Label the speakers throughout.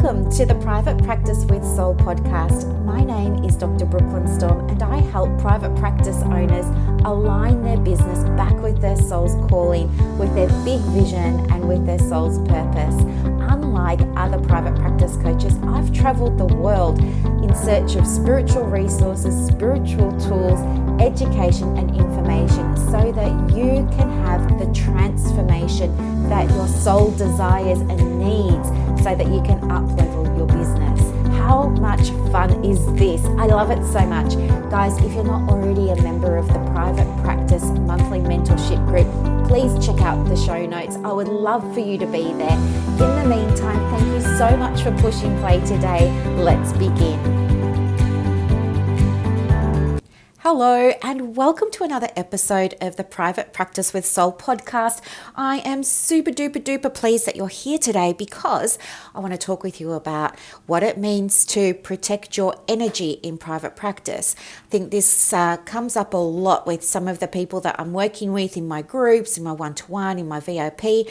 Speaker 1: Welcome to the Private Practice with Soul podcast. My name is Dr. Brooklyn Storme, and I help private practice owners align their business back with their soul's calling, with their big vision and with their soul's purpose. Unlike other private practice coaches, I've traveled the world in search of spiritual resources, spiritual tools, education and information so that you can have the transformation that your soul desires and needs so that you can up-level your business. How much fun is this? I love it so much. Guys, if you're not already a member of the Private Practice Monthly Mentorship Group, please check out the show notes. I would love for you to be there. In the meantime, thank you so much for pushing play today. Let's begin. Hello and welcome to another episode of the Private Practice with Soul podcast. I am super duper pleased that you're here today because I want to talk with you about what it means to protect your energy in private practice. I think this comes up a lot with some of the people that I'm working with in my groups, in my one-to-one, in my VIP,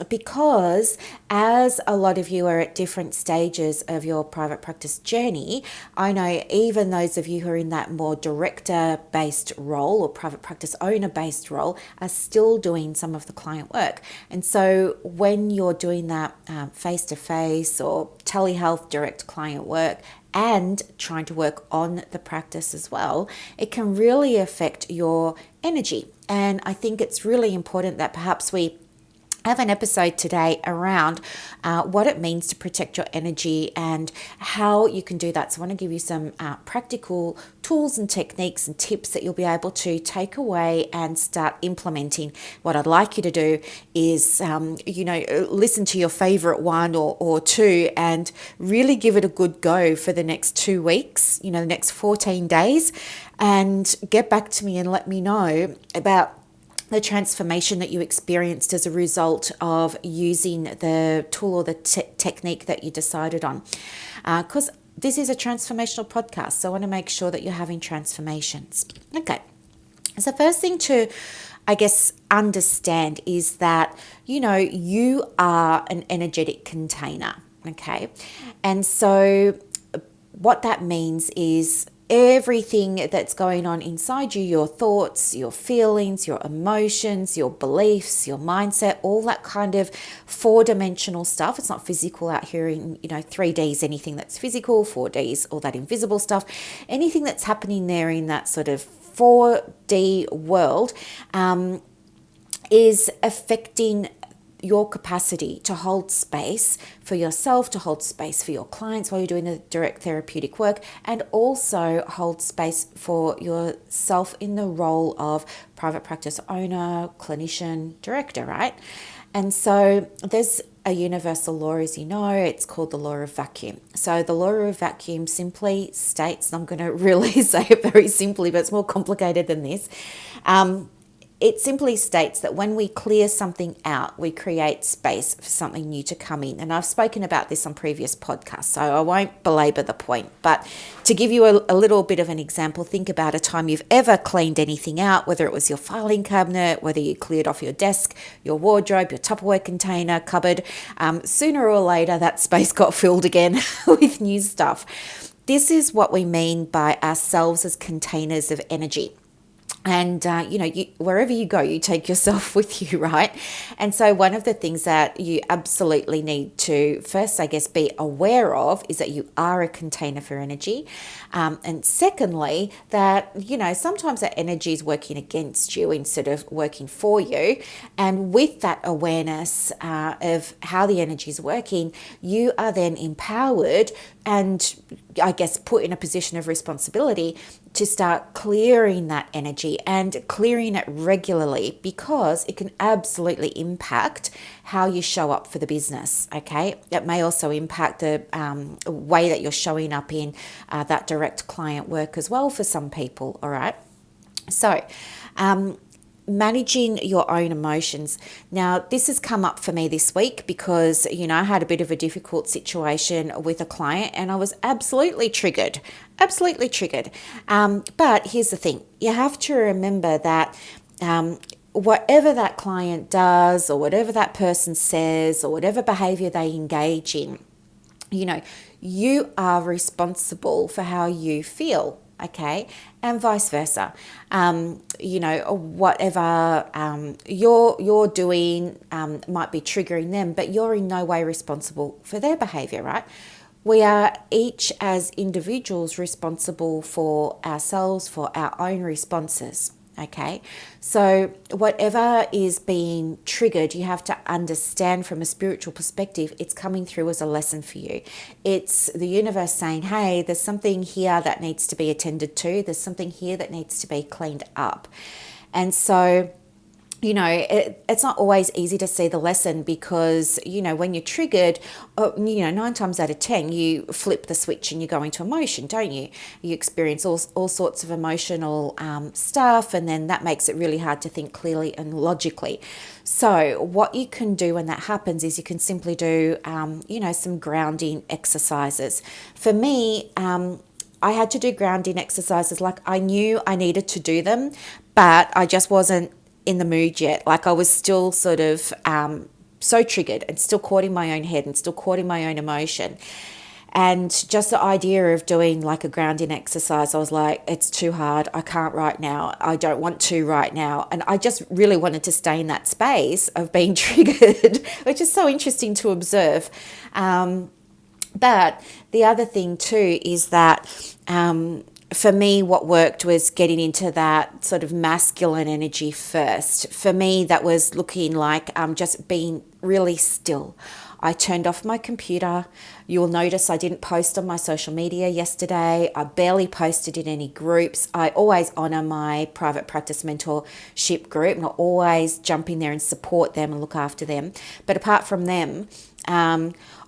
Speaker 1: because as a lot of you are at different stages of your private practice journey, I know even those of you who are in that more director-based role or private practice owner-based role are still doing some of the client work. And so when you're doing that face-to-face or telehealth direct client work and trying to work on the practice as well, it can really affect your energy. And I think it's really important that perhaps we I have an episode today around what it means to protect your energy and how you can do that. So I want to give you some practical tools and techniques and tips that you'll be able to take away and start implementing. What I'd like you to do is, listen to your favorite one or two and really give it a good go for the next 2 weeks, the next 14 days, and get back to me and let me know about the transformation that you experienced as a result of using the tool or the technique that you decided on. Because this is a transformational podcast, so I want to make sure that you're having transformations. Okay, so first thing to, understand is that, you are an energetic container, okay? And so what that means is everything that's going on inside you, your thoughts, your feelings, your emotions, your beliefs, your mindset, all that kind of four-dimensional stuff. It's not physical out here in, 3Ds, anything that's physical, 4Ds, all that invisible stuff. Anything that's happening there in that sort of 4D world is affecting your capacity to hold space for yourself, to hold space for your clients while you're doing the direct therapeutic work, and also hold space for yourself in the role of private practice owner, clinician, director, right? And so there's a universal law, as you know, it's called the law of vacuum. So the law of vacuum simply states, and I'm going to really say it very simply, but it's more complicated than this. It simply states that when we clear something out, we create space for something new to come in. And I've spoken about this on previous podcasts, so I won't belabor the point. But to give you a little bit of an example, think about a time you've ever cleaned anything out, whether it was your filing cabinet, whether you cleared off your desk, your wardrobe, your Tupperware container, cupboard. Sooner or later, that space got filled again with new stuff. This is what we mean by ourselves as containers of energy. And, wherever you go, you take yourself with you, right? And so one of the things that you absolutely need to first, be aware of is that you are a container for energy. And secondly, that, sometimes that energy is working against you instead of working for you. And with that awareness of how the energy is working, you are then empowered and put in a position of responsibility to start clearing that energy and clearing it regularly, because it can absolutely impact how you show up for the business, okay? It may also impact the way that you're showing up in that direct client work as well for some people, all right? So, managing your own emotions. Now, this has come up for me this week because, I had a bit of a difficult situation with a client and I was absolutely triggered. But here's the thing. You have to remember that whatever that client does or whatever that person says or whatever behavior they engage in, you know, you are responsible for how you feel, okay, and vice versa. You know, whatever you're doing might be triggering them, but you're in no way responsible for their behavior, right? We are each as individuals responsible for ourselves, for our own responses. Okay, so whatever is being triggered, you have to understand from a spiritual perspective, it's coming through as a lesson for you. It's the universe saying, hey, there's something here that needs to be attended to, there's something here that needs to be cleaned up. And so, you know, it's not always easy to see the lesson because, you know, when you're triggered, you know, 9 times out of 10, you flip the switch and you go into emotion, don't you? You experience all sorts of emotional stuff, and then that makes it really hard to think clearly and logically. So what you can do when that happens is you can simply do, you know, some grounding exercises. For me, I had to do grounding exercises. Like, I knew I needed to do them, but I just wasn't in the mood yet. Like, I was still sort of so triggered and still caught in my own head and still caught in my own emotion. And just the idea of doing like a grounding exercise, I was like, it's too hard. I can't right now. I don't want to right now. And I just really wanted to stay in that space of being triggered, which is so interesting to observe. But the other thing too is that for me, what worked was getting into that sort of masculine energy first. For me, that was looking like just being really still. I turned off my computer. You'll notice I didn't post on my social media yesterday. I barely posted in any groups. I always honor my private practice mentorship group, and I always jump in there and support them and look after them. But apart from them,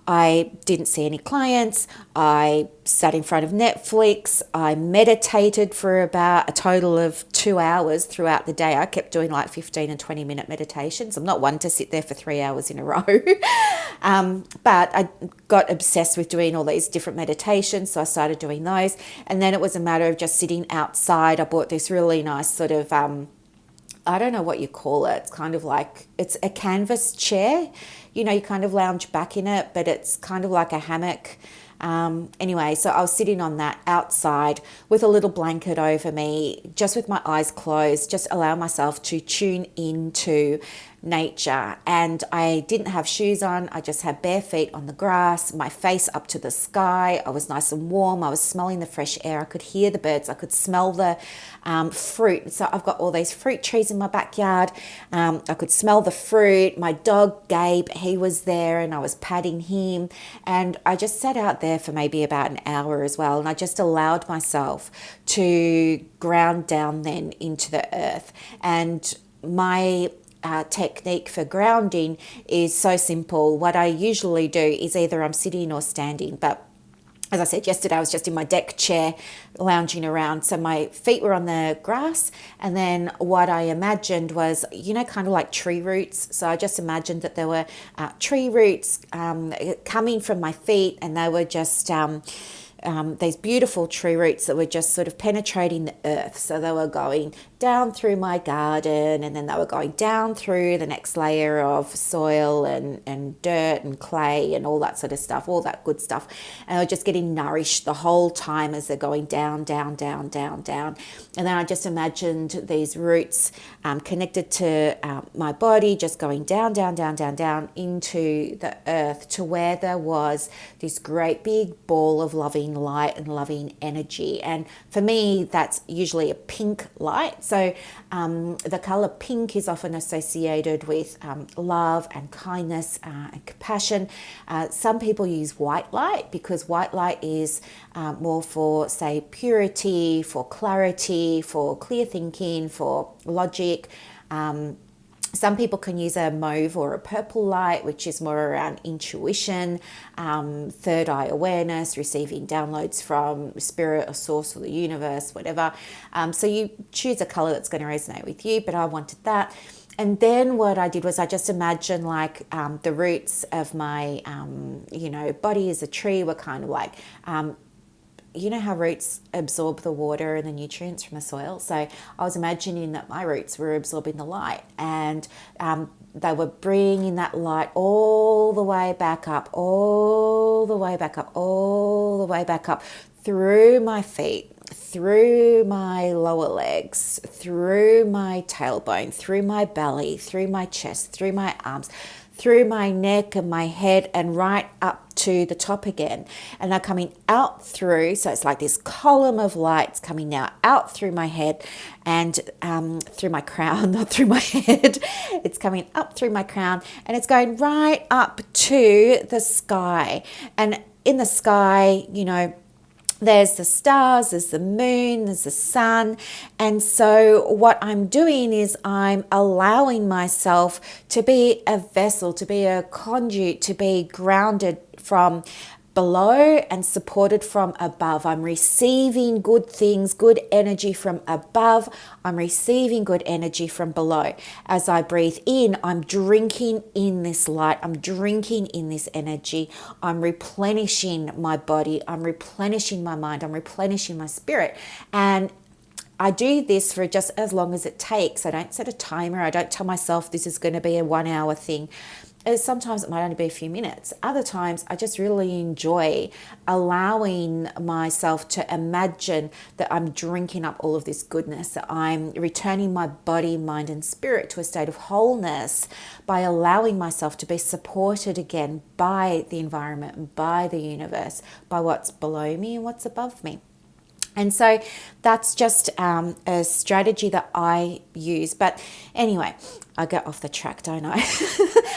Speaker 1: I didn't see any clients. I sat in front of Netflix. I meditated for about a total of 2 hours throughout the day. I kept doing like 15 and 20-minute meditations. I'm not one to sit there for 3 hours in a row. But I got obsessed with doing all these different meditations, so I started doing those. And then it was a matter of just sitting outside. I bought this really nice sort of I don't know what you call it. It's kind of like, it's a canvas chair. You know, you kind of lounge back in it, but it's kind of like a hammock. Anyway, so I was sitting on that outside with a little blanket over me, just with my eyes closed, just allow myself to tune into nature. And I didn't have shoes on. I just had bare feet on the grass, my face up to the sky. I was nice and warm. I was smelling the fresh air. I could hear the birds. I could smell the fruit. So I've got all these fruit trees in my backyard. I could smell the fruit. My dog, Gabe, he was there and I was patting him. And I just sat out there for maybe about an hour as well. And I just allowed myself to ground down then into the earth. And my technique for grounding is so simple. What I usually do is either I'm sitting or standing, but as I said yesterday, I was just in my deck chair lounging around. So my feet were on the grass. And then what I imagined was, you know, kind of like tree roots. So I just imagined that there were tree roots coming from my feet, and they were just these beautiful tree roots that were just sort of penetrating the earth. So they were going down through my garden, and then they were going down through the next layer of soil and dirt and clay and all that sort of stuff, all that good stuff. And they're just getting nourished the whole time as they're going down, down, down, down, down. And then I just imagined these roots connected to my body, just going down, down, down, down, down into the earth to where there was this great big ball of loving light and loving energy. And for me, that's usually a pink light. So the color pink is often associated with love and kindness and compassion. Some people use white light because white light is more for, say, purity, for clarity, for clear thinking, for logic. Some people can use a mauve or a purple light, which is more around intuition, third eye awareness, receiving downloads from spirit or source or the universe, whatever. So you choose a color that's going to resonate with you, but I wanted that. And then what I did was I just imagined like the roots of my, body as a tree were kind of like you know how roots absorb the water and the nutrients from the soil? So I was imagining that my roots were absorbing the light, and they were bringing that light all the way back up, all the way back up, all the way back up through my feet, through my lower legs, through my tailbone, through my belly, through my chest, through my arms, through my neck and my head, and right up to the top again. And they're coming out through, so it's like this column of lights coming now out through my head and through my crown, not through my head. It's coming up through my crown, and it's going right up to the sky. And in the sky, you know, there's the stars, there's the moon, there's the sun. And so what I'm doing is I'm allowing myself to be a vessel, to be a conduit, to be grounded from below and supported from above. I'm receiving good things, good energy from above. I'm receiving good energy from below. As I breathe in, I'm drinking in this light. I'm drinking in this energy. I'm replenishing my body. I'm replenishing my mind. I'm replenishing my spirit. And I do this for just as long as it takes. I don't set a timer. I don't tell myself this is going to be a 1 hour thing. Sometimes it might only be a few minutes. Other times I just really enjoy allowing myself to imagine that I'm drinking up all of this goodness, that I'm returning my body, mind, and spirit to a state of wholeness by allowing myself to be supported again by the environment, by the universe, by what's below me and what's above me. And so that's just a strategy that I use. But anyway, I get off the track, don't I?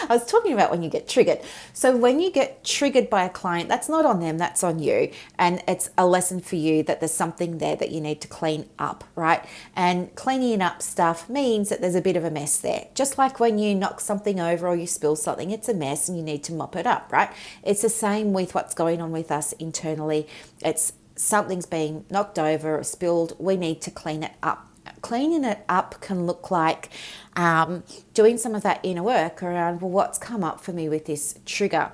Speaker 1: I was talking about when you get triggered. So when you get triggered by a client, that's not on them, that's on you. And it's a lesson for you that there's something there that you need to clean up, right? And cleaning up stuff means that there's a bit of a mess there. Just like when you knock something over or you spill something, it's a mess and you need to mop it up, right? It's the same with what's going on with us internally. It's something's being knocked over or spilled, we need to clean it up. Cleaning it up can look like doing some of that inner work around, well, what's come up for me with this trigger?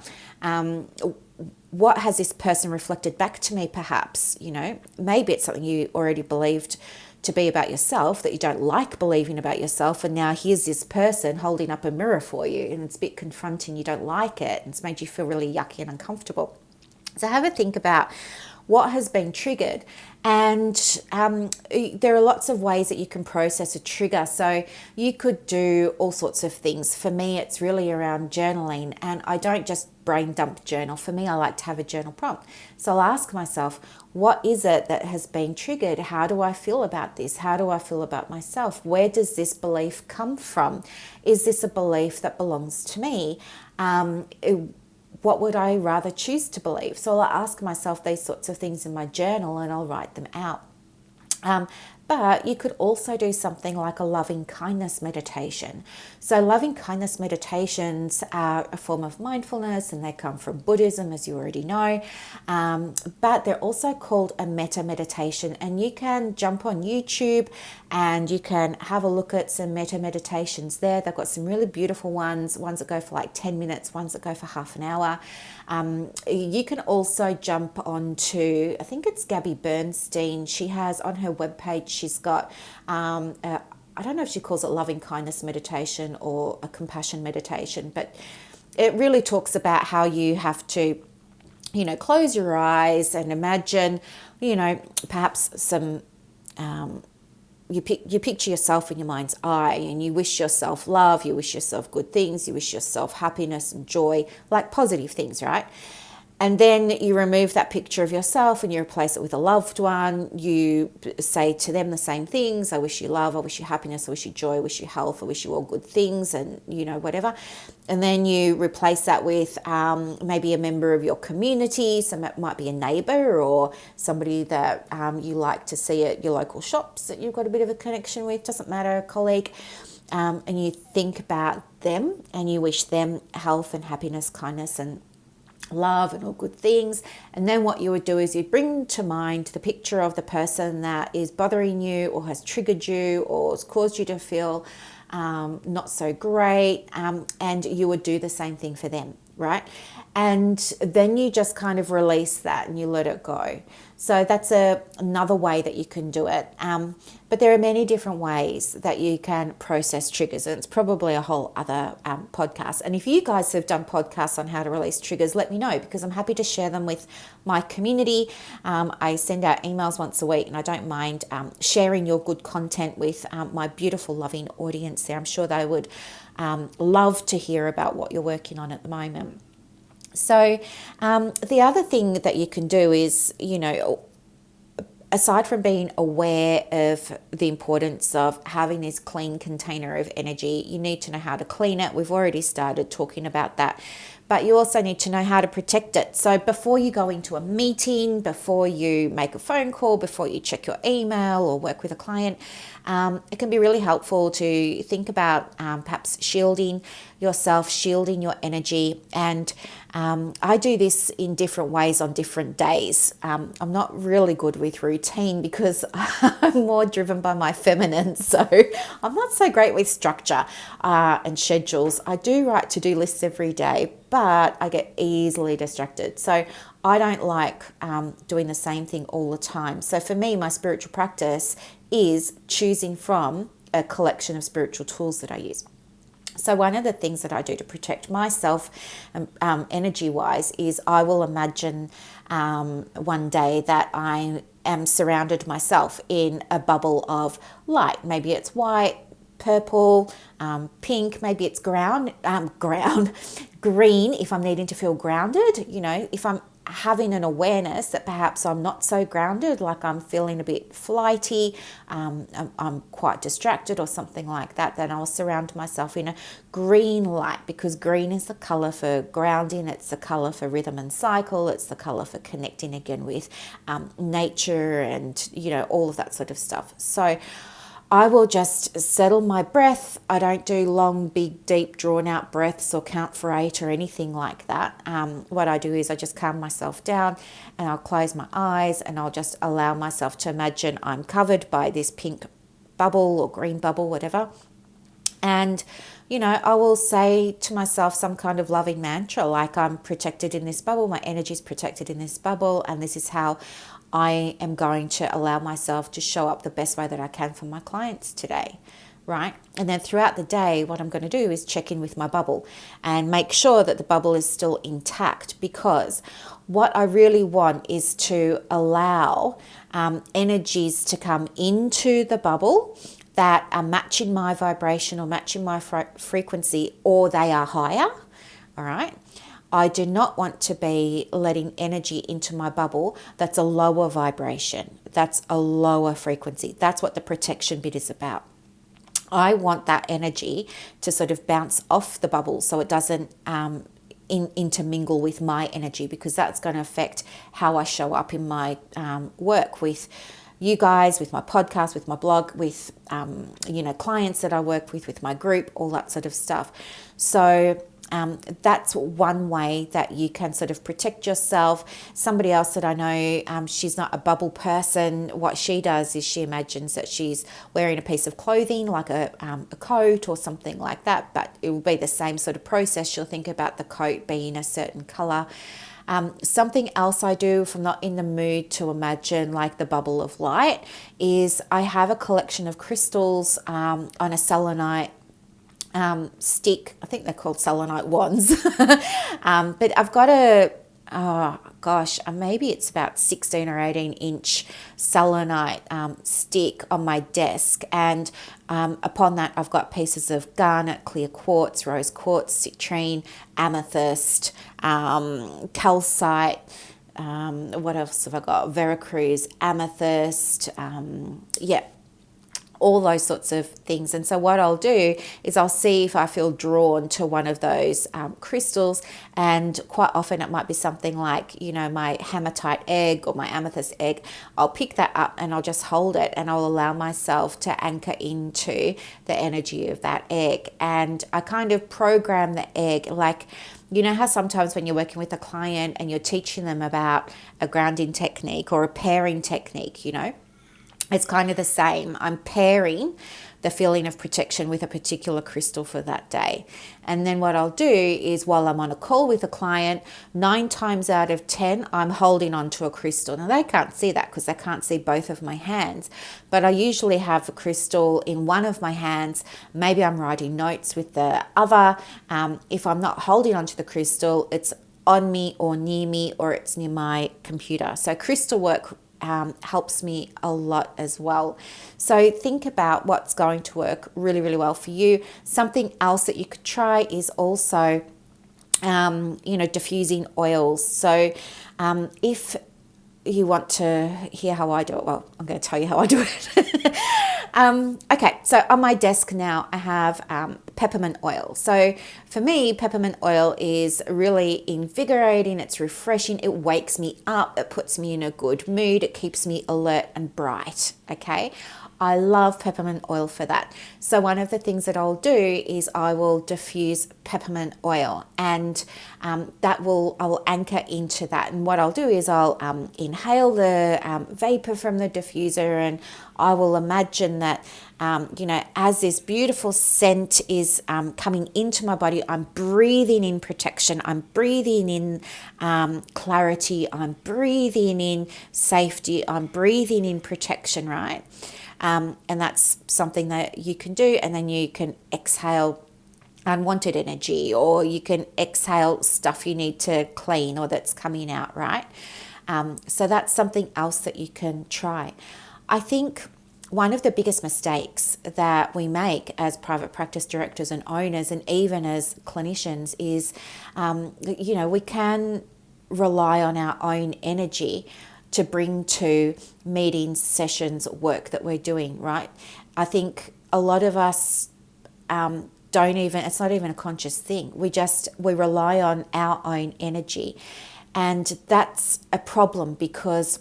Speaker 1: What has this person reflected back to me perhaps? You know, maybe it's something you already believed to be about yourself that you don't like believing about yourself, and now here's this person holding up a mirror for you and it's a bit confronting, you don't like it, and it's made you feel really yucky and uncomfortable. So have a think about what has been triggered. And there are lots of ways that you can process a trigger. So you could do all sorts of things. For me, it's really around journaling. And I don't just brain dump journal. For me, I like to have a journal prompt. So I'll ask myself, what is it that has been triggered? How do I feel about this? How do I feel about myself? Where does this belief come from? Is this a belief that belongs to me? What would I rather choose to believe? So I'll ask myself these sorts of things in my journal and I'll write them out. But you could also do something like a loving kindness meditation. So loving kindness meditations are a form of mindfulness and they come from Buddhism, as you already know. But they're also called a metta meditation, and you can jump on YouTube and you can have a look at some metta meditations there. They've got some really beautiful ones that go for like 10 minutes, ones that go for half an hour. You can also jump onto, I think it's Gabby Bernstein. She has on her webpage, she's got, I don't know if she calls it loving kindness meditation or a compassion meditation, but it really talks about how you have to, you know, close your eyes and imagine, you know, perhaps some, you picture yourself in your mind's eye and you wish yourself love, you wish yourself good things, you wish yourself happiness and joy, like positive things, right? And then you remove that picture of yourself and you replace it with a loved one. You say to them the same things. I wish you love, I wish you happiness, I wish you joy, I wish you health, I wish you all good things, and, you know, whatever. And then you replace that with maybe a member of your community. So it might be a neighbor or somebody that you like to see at your local shops that you've got a bit of a connection with, doesn't matter, a colleague. And you think about them and you wish them health and happiness, kindness and love and all good things. And then what you would do is you'd bring to mind the picture of the person that is bothering you or has triggered you or has caused you to feel not so great, and you would do the same thing for them, right? And then you just kind of release that and you let it go. So that's another way that you can do it. But there are many different ways that you can process triggers, and it's probably a whole other podcast. And if you guys have done podcasts on how to release triggers, let me know, because I'm happy to share them with my community. I send out emails once a week, and I don't mind sharing your good content with my beautiful, loving audience there. I'm sure they would love to hear about what you're working on at the moment. So the other thing that you can do is, aside from being aware of the importance of having this clean container of energy, you need to know how to clean it. We've already started talking about that. But you also need to know how to protect it. So before you go into a meeting, before you make a phone call, before you check your email or work with a client, it can be really helpful to think about perhaps shielding yourself, shielding your energy. And I do this in different ways on different days. I'm not really good with routine because I'm more driven by my feminine. So I'm not so great with structure and schedules. I do write to-do lists every day, but I get easily distracted. So I don't like doing the same thing all the time. So for me, my spiritual practice is choosing from a collection of spiritual tools that I use. So one of the things that I do to protect myself energy-wise is I will imagine one day that I am surrounded myself in a bubble of light. Maybe it's white, purple, pink, maybe it's green if I'm needing to feel grounded. If I'm having an awareness that perhaps I'm not so grounded, like I'm feeling a bit flighty, I'm quite distracted or something like that, then I'll surround myself in a green light, because green is the color for grounding, it's the color for rhythm and cycle, it's the color for connecting again with nature and all of that sort of stuff. So I will just settle my breath. I don't do long, big, deep, drawn out breaths or count for 8 or anything like that. What I do is I just calm myself down and I'll close my eyes and I'll just allow myself to imagine I'm covered by this pink bubble or green bubble, whatever. And, I will say to myself some kind of loving mantra, like I'm protected in this bubble, my energy is protected in this bubble, and this is how I am going to allow myself to show up the best way that I can for my clients today, right? And then throughout the day, what I'm going to do is check in with my bubble and make sure that the bubble is still intact, because what I really want is to allow energies to come into the bubble that are matching my vibration or matching my frequency, or they are higher, all right? I do not want to be letting energy into my bubble that's a lower vibration, that's a lower frequency. That's what the protection bit is about. I want that energy to sort of bounce off the bubble so it doesn't intermingle with my energy, because that's going to affect how I show up in my work with you guys, with my podcast, with my blog, with clients that I work with my group, all that sort of stuff. So that's one way that you can sort of protect yourself. Somebody else that I know, she's not a bubble person. What she does is she imagines that she's wearing a piece of clothing, like a coat or something like that, but it will be the same sort of process. She'll think about the coat being a certain color. Something else I do if I'm not in the mood to imagine like the bubble of light is I have a collection of crystals on a selenite stick. I think they're called selenite wands. But I've got maybe it's about 16 or 18 inch selenite stick on my desk, and upon that I've got pieces of garnet, clear quartz, rose quartz, citrine, amethyst, calcite, what else have I got? Veracruz, amethyst, all those sorts of things. And so what I'll do is I'll see if I feel drawn to one of those crystals, and quite often it might be something like, my hematite egg or my amethyst egg. I'll pick that up and I'll just hold it, and I'll allow myself to anchor into the energy of that egg. And I kind of program the egg, like, how sometimes when you're working with a client and you're teaching them about a grounding technique or a pairing technique, it's kind of the same. I'm pairing the feeling of protection with a particular crystal for that day. And then what I'll do is, while I'm on a call with a client, 9 times out of 10, I'm holding on to a crystal. Now, they can't see that because they can't see both of my hands, but I usually have a crystal in one of my hands. Maybe I'm writing notes with the other. If I'm not holding onto the crystal, it's on me or near me, or it's near my computer. So crystal work helps me a lot as well. So think about what's going to work really, really well for you. Something else that you could try is also, diffusing oils. So if you want to hear how I do it, well, I'm going to tell you how I do it. Okay, so on my desk now, I have peppermint oil. So for me, peppermint oil is really invigorating. It's refreshing. It wakes me up. It puts me in a good mood. It keeps me alert and bright. Okay. I love peppermint oil for that. So one of the things that I'll do is I will diffuse peppermint oil, and I will anchor into that. And what I'll do is I'll inhale the vapor from the diffuser, and I will imagine that, as this beautiful scent is coming into my body, I'm breathing in protection, I'm breathing in clarity, I'm breathing in safety, I'm breathing in protection, right? And that's something that you can do. And then you can exhale unwanted energy, or you can exhale stuff you need to clean or that's coming out, right? So that's something else that you can try. I think one of the biggest mistakes that we make as private practice directors and owners, and even as clinicians, is, we can rely on our own energy to bring to meetings, sessions, work that we're doing, right? I think a lot of us it's not even a conscious thing. We rely on our own energy. And that's a problem, because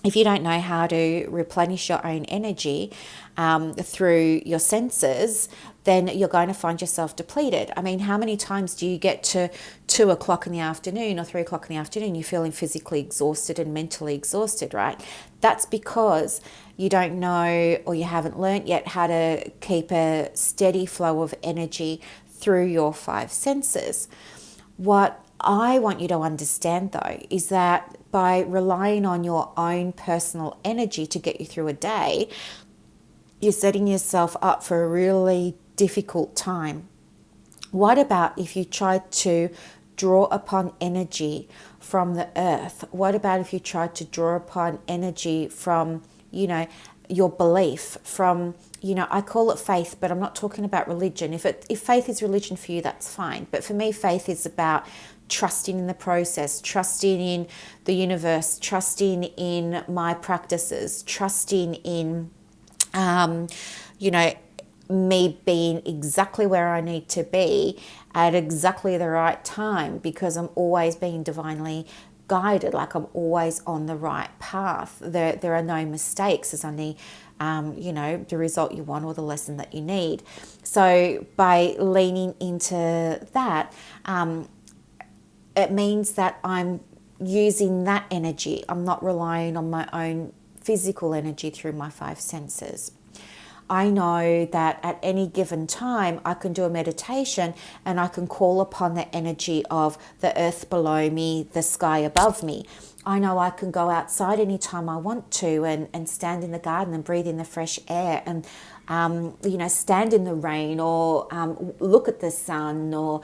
Speaker 1: if you don't know how to replenish your own energy through your senses, then you're going to find yourself depleted. I mean, how many times do you get to 2 o'clock in the afternoon or 3 o'clock in the afternoon, you're feeling physically exhausted and mentally exhausted, right? That's because you don't know, or you haven't learnt yet, how to keep a steady flow of energy through your 5 senses. What I want you to understand, though, is that by relying on your own personal energy to get you through a day, you're setting yourself up for a really difficult time. What about if you tried to draw upon energy from the earth? What about if you tried to draw upon energy from, your belief, from, I call it faith, but I'm not talking about religion. If faith is religion for you, that's fine. But for me, faith is about trusting in the process, trusting in the universe, trusting in my practices, trusting in, me being exactly where I need to be at exactly the right time, because I'm always being divinely guided, like I'm always on the right path. There are no mistakes. There's only, the result you want or the lesson that you need. So by leaning into that, it means that I'm using that energy. I'm not relying on my own physical energy through my 5 senses. I know that at any given time I can do a meditation and I can call upon the energy of the earth below me, the sky above me. I know I can go outside anytime I want to and stand in the garden and breathe in the fresh air and stand in the rain, or look at the sun, or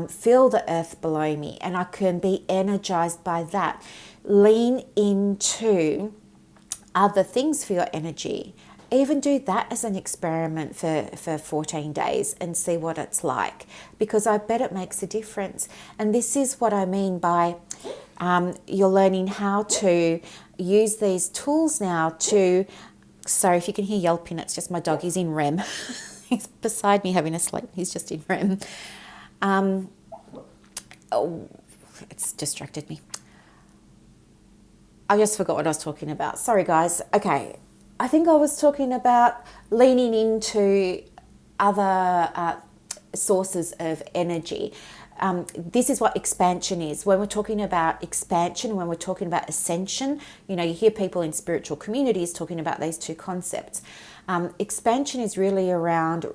Speaker 1: feel the earth below me, and I can be energized by that. Lean into other things for your energy. Even do that as an experiment for 14 days and see what it's like, because I bet it makes a difference. And this is what I mean by you're learning how to use these tools now to... Sorry if you can hear yelping, it's just my dog. He's in REM. He's beside me having a sleep. He's just in REM. It's distracted me. I just forgot what I was talking about. Sorry, guys. Okay. I think I was talking about leaning into other sources of energy. this is what expansion is. When we're talking about expansion, when we're talking about ascension, you hear people in spiritual communities talking about these two concepts. Expansion is really around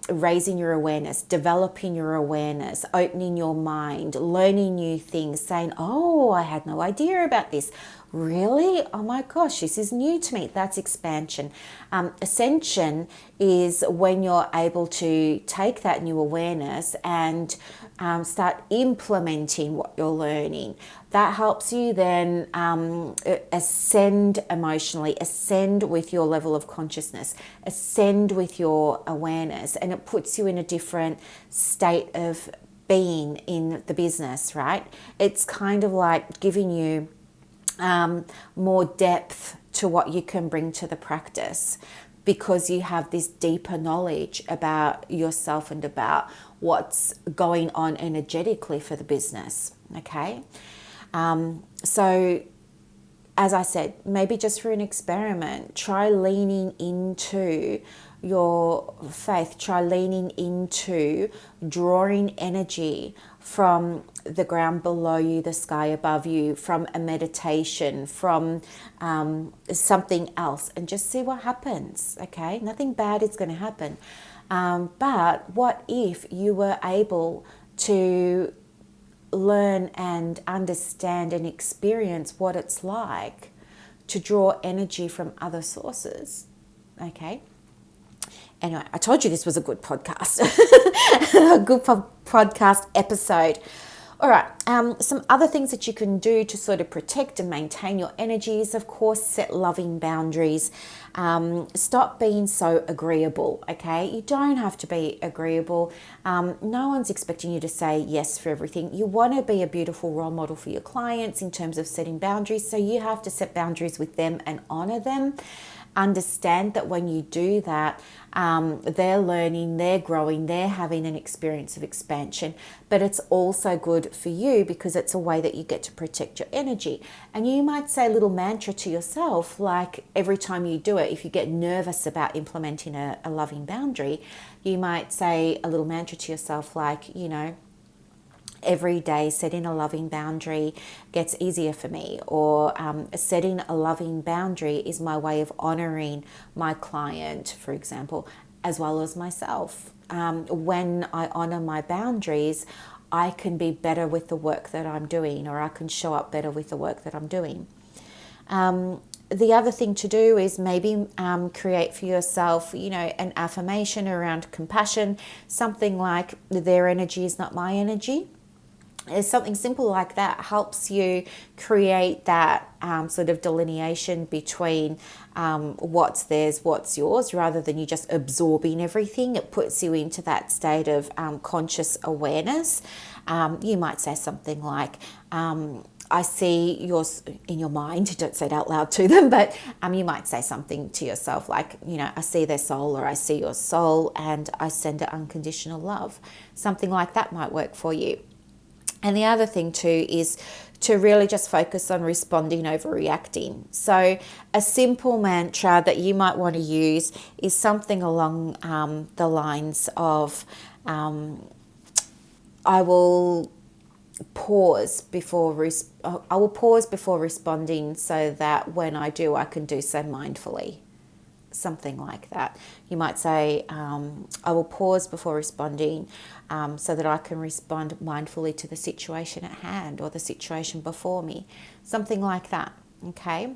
Speaker 1: raising your awareness, developing your awareness, opening your mind, learning new things, saying, oh, I had no idea about this. Really? Oh my gosh, this is new to me. That's expansion. Ascension is when you're able to take that new awareness and start implementing what you're learning. That helps you then ascend emotionally, ascend with your level of consciousness, ascend with your awareness, and it puts you in a different state of being in the business, right? It's kind of like giving you more depth to what you can bring to the practice, because you have this deeper knowledge about yourself and about what's going on energetically for the business. Okay, so as I said, maybe just for an experiment, try leaning into your faith, try leaning into drawing energy from the ground below you, the sky above you, from a meditation, from something else, and just see what happens. Okay, nothing bad is going to happen. But what if you were able to learn and understand and experience what it's like to draw energy from other sources? Okay. Anyway, I told you this was a good podcast, a good podcast episode. All right, some other things that you can do to sort of protect and maintain your energies, of course, set loving boundaries. Stop being so agreeable, okay? You don't have to be agreeable. No one's expecting you to say yes for everything. You want to be a beautiful role model for your clients in terms of setting boundaries, so you have to set boundaries with them and honor them. Understand that when you do that, they're learning, they're growing, they're having an experience of expansion, but it's also good for you because it's a way that you get to protect your energy. And you might say a little mantra to yourself, like every time you do it, if you get nervous about implementing a loving boundary, you might say a little mantra to yourself like, every day setting a loving boundary gets easier for me, or setting a loving boundary is my way of honoring my client, for example, as well as myself. When I honor my boundaries, I can be better with the work that I'm doing, or I can show up better with the work that I'm doing. The other thing to do is maybe create for yourself, an affirmation around compassion, something like their energy is not my energy. Something simple like that helps you create that sort of delineation between what's theirs, what's yours, rather than you just absorbing everything. It puts you into that state of conscious awareness. You might say something like, I see yours in your mind. Don't say it out loud to them, but you might say something to yourself like, I see their soul, or I see your soul, and I send it unconditional love. Something like that might work for you. And the other thing too is to really just focus on responding over reacting. So a simple mantra that you might want to use is something along the lines of, I will pause before responding, so that when I do, I can do so mindfully. Something like that. You might say, I will pause before responding so that I can respond mindfully to the situation at hand or the situation before me. Something like that, okay?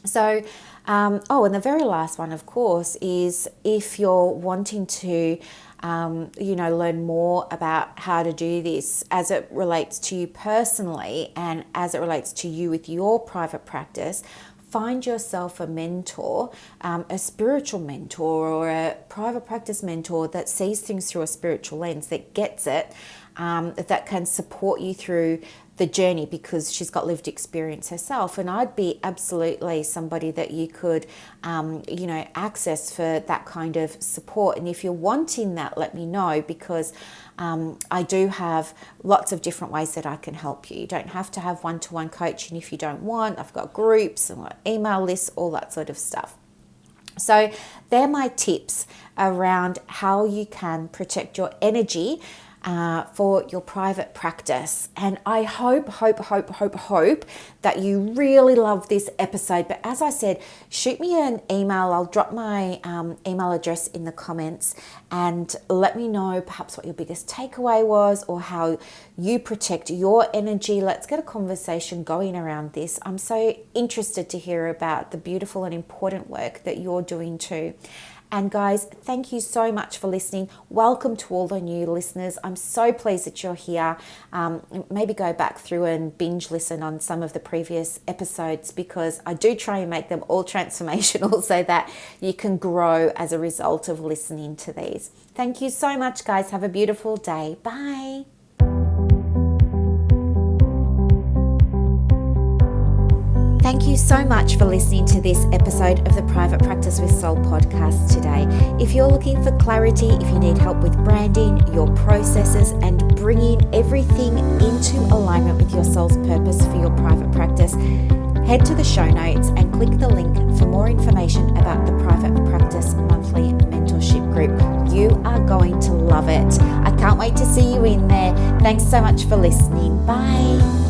Speaker 1: So, and the very last one, of course, is if you're wanting to learn more about how to do this as it relates to you personally and as it relates to you with your private practice, find yourself a mentor, a spiritual mentor or a private practice mentor that sees things through a spiritual lens, that gets it, that can support you through the journey because she's got lived experience herself. And I'd be absolutely somebody that you could, access for that kind of support. And if you're wanting that, let me know, because I do have lots of different ways that I can help you. You don't have to have one-to-one coaching if you don't want. I've got groups and email lists, all that sort of stuff. So they're my tips around how you can protect your energy for your private practice. And I hope that you really love this episode. But as I said, shoot me an email. I'll drop my email address in the comments and let me know perhaps what your biggest takeaway was or how you protect your energy. Let's get a conversation going around this. I'm so interested to hear about the beautiful and important work that you're doing too. And guys, thank you so much for listening. Welcome to all the new listeners. I'm so pleased that you're here. Maybe go back through and binge listen on some of the previous episodes, because I do try and make them all transformational so that you can grow as a result of listening to these. Thank you so much, guys. Have a beautiful day. Bye. Thank you so much for listening to this episode of the Private Practice with Soul podcast today. If you're looking for clarity, if you need help with branding, your processes, and bringing everything into alignment with your soul's purpose for your private practice, head to the show notes and click the link for more information about the Private Practice Monthly Mentorship Group. You are going to love it. I can't wait to see you in there. Thanks so much for listening. Bye.